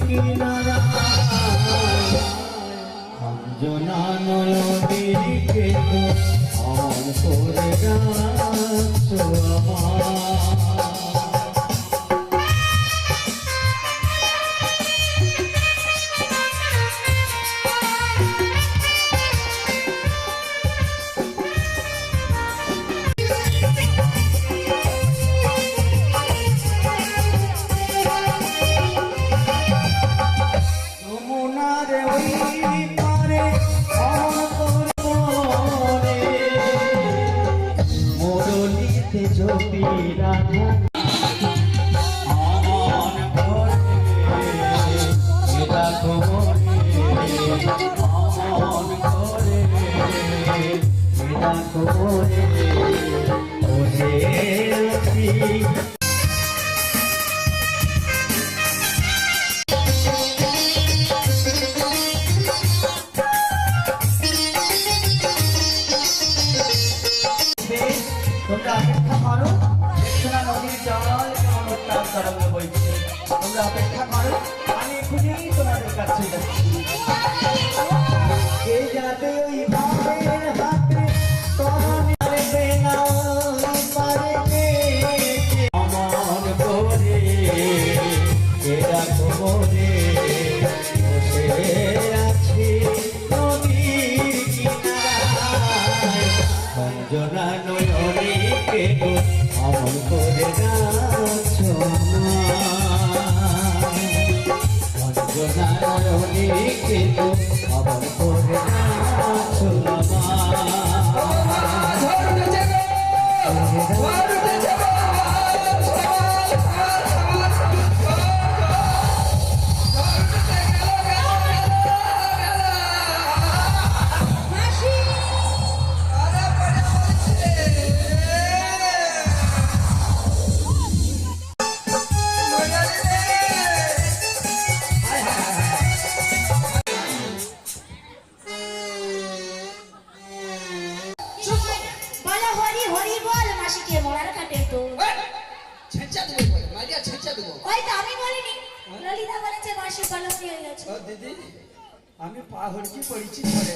কিনারা অঞ্জনা নয়নের কেন অমন করে রাখছো আমার। তোমরা অপেক্ষা করো, দেখছো না নদীর জল কেমন উত্তাল তরঙ্গে বইছে। তোমরা অপেক্ষা করো, আমি এখনই তোমাদের কাছে যাচ্ছি। কে যাবে ওই ভাবের হাতে তখন পারবে না পারবে অমন করে এরা খবরে বসে আছি নদীর কিনারায় অঞ্জনা নয়নে কেন অমন করে যাচ্ছো না অঞ্জনা নয়নে কেন অমন করে যাচ্ছো না। আমি পাহড়কি পড়িছি ধরে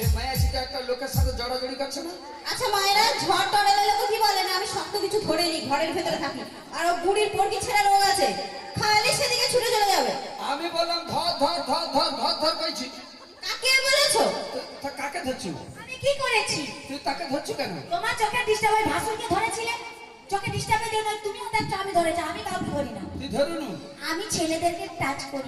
এই মায়া চিটা একটা লোকের সাথে জড়াজড়ি করছে না। আচ্ছা মায়েরা ঝড় টড় এলে লোক কি বলে না আমি শক্ত কিছু ধরে নি ঘরের ভেতরে থাকি আর ও বুড়ির পড়কি ছেড়ে রোগ আছে খালি সেদিকে ছুটে চলে যাবে। আমি বললাম ধর ধর ধর ধর ধর ধর কইছি। কাকে বলেছো? তা কাকে ধরছো? আমি কি করেছি? তুই তাকে ধরছো কেন? তোমার চোখে ডিস্টার্ব হয় ভাসুরকে ধরেছিলে চোখে ডিস্টার্বের জন্য তুমিও দেখছো আমি ধরেছি আমি কাউকে ধরি না। তুই ধরুন। আমি ছেলেদেরকে টাচ করি